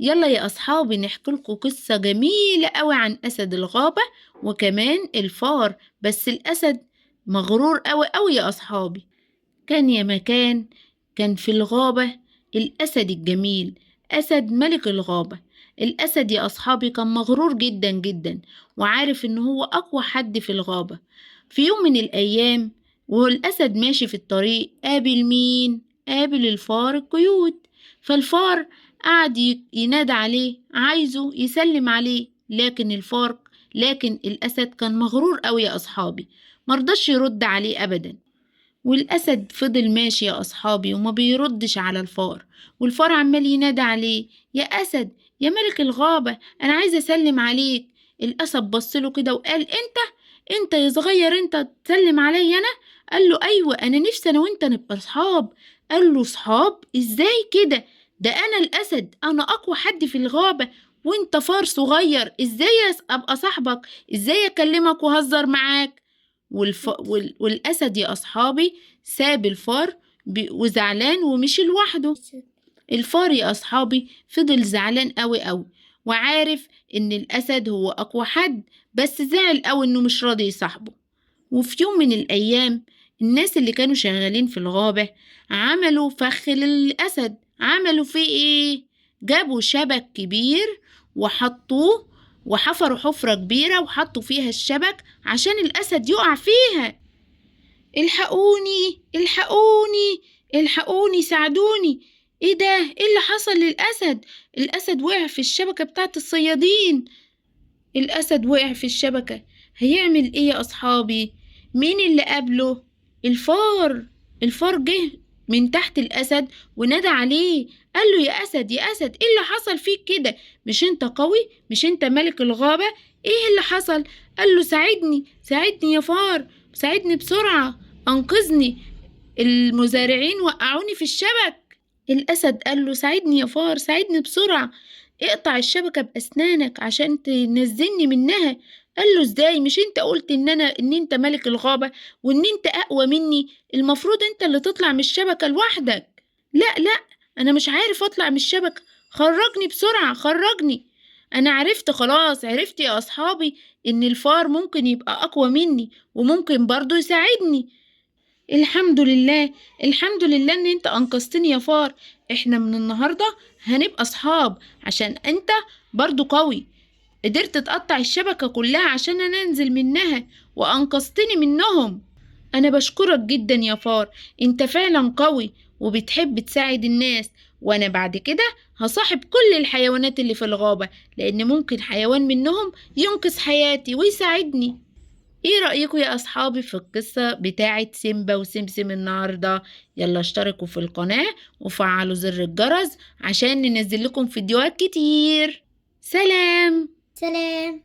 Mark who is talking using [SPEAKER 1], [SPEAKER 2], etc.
[SPEAKER 1] يلا يا أصحابي نحكي لكم قصة جميلة أوي عن أسد الغابة وكمان الفار. بس الأسد مغرور أوي أوي يا أصحابي. كان يا مكان كان في الغابة الأسد الجميل، أسد ملك الغابة. الأسد يا أصحابي كان مغرور جدا جدا وعارف إن هو أقوى حد في الغابة. في يوم من الأيام والأسد ماشي في الطريق قابل مين؟ قابل الفار القيود. فالفار قعد ينادى عليه عايزه يسلم عليه، لكن الأسد كان مغرور أوي يا أصحابي، مرضاش يرد عليه أبدا. والأسد فضل ماشي يا أصحابي وما بيردش على الفار، والفار عمال ينادى عليه يا أسد يا ملك الغابة أنا عايز أسلم عليك. الأسد بصله كده وقال أنت يا صغير أنت تسلم علي أنا؟ قال له أيوة أنا نفسي أنا وأنت نبقى صحاب. قال له صحاب إزاي كده؟ ده أنا الأسد، أنا أقوى حد في الغابة وأنت فار صغير، إزاي أبقى صاحبك؟ إزاي أكلمك وهزر معاك؟ والأسد يا أصحابي ساب الفار وزعلان ومشي لوحده. الفار يا أصحابي فضل زعلان أوي أوي وعارف إن الأسد هو أقوى حد، بس زعل أوي إنه مش راضي يصاحبه. وفي يوم من الأيام الناس اللي كانوا شغالين في الغابة عملوا فخ للأسد. عملوا فيه إيه؟ جابوا شبك كبير وحطوه وحفروا حفرة كبيرة وحطوا فيها الشبك عشان الأسد يقع فيها. الحقوني الحقوني الحقوني ساعدوني، ايه ده؟ ايه اللي حصل للأسد؟ الأسد وقع في الشبكة بتاعت الصيادين. الأسد وقع في الشبكة، هيعمل ايه يا أصحابي؟ مين اللي قابله؟ الفار. الفار جه من تحت الأسد ونادى عليه، قال له يا أسد يا أسد ايه اللي حصل فيك كده؟ مش انت قوي؟ مش انت ملك الغابة؟ ايه اللي حصل؟ قال له ساعدني ساعدني يا فار، ساعدني بسرعة، أنقذني، المزارعين وقعوني في الشبك. الأسد قال له ساعدني يا فار، ساعدني بسرعة، اقطع الشبكة بأسنانك عشان تنزلني منها. قال له ازاي؟ مش انت قلت ان انت ملك الغابة وان انت اقوى مني؟ المفروض انت اللي تطلع من الشبكة لوحدك. لا لا، انا مش عارف اطلع من الشبكة، خرجني بسرعة خرجني. انا عرفت خلاص، عرفت يا اصحابي ان الفار ممكن يبقى اقوى مني وممكن برضو يساعدني. الحمد لله، الحمد لله ان انت انقذتني يا فار. احنا من النهاردة هنبقى اصحاب عشان انت برضو قوي، قدرت تقطع الشبكة كلها عشان انا انزل منها وانقذتني منهم. انا بشكرك جدا يا فار، انت فعلا قوي وبتحب تساعد الناس، وانا بعد كده هصاحب كل الحيوانات اللي في الغابة لان ممكن حيوان منهم ينقذ حياتي ويساعدني. ايه رأيكم يا اصحابي في القصة بتاعة سيمبا وسمسم النهاردة؟ يلا اشتركوا في القناة وفعلوا زر الجرس عشان ننزل لكم فيديوهات كتير. سلام.
[SPEAKER 2] سلام.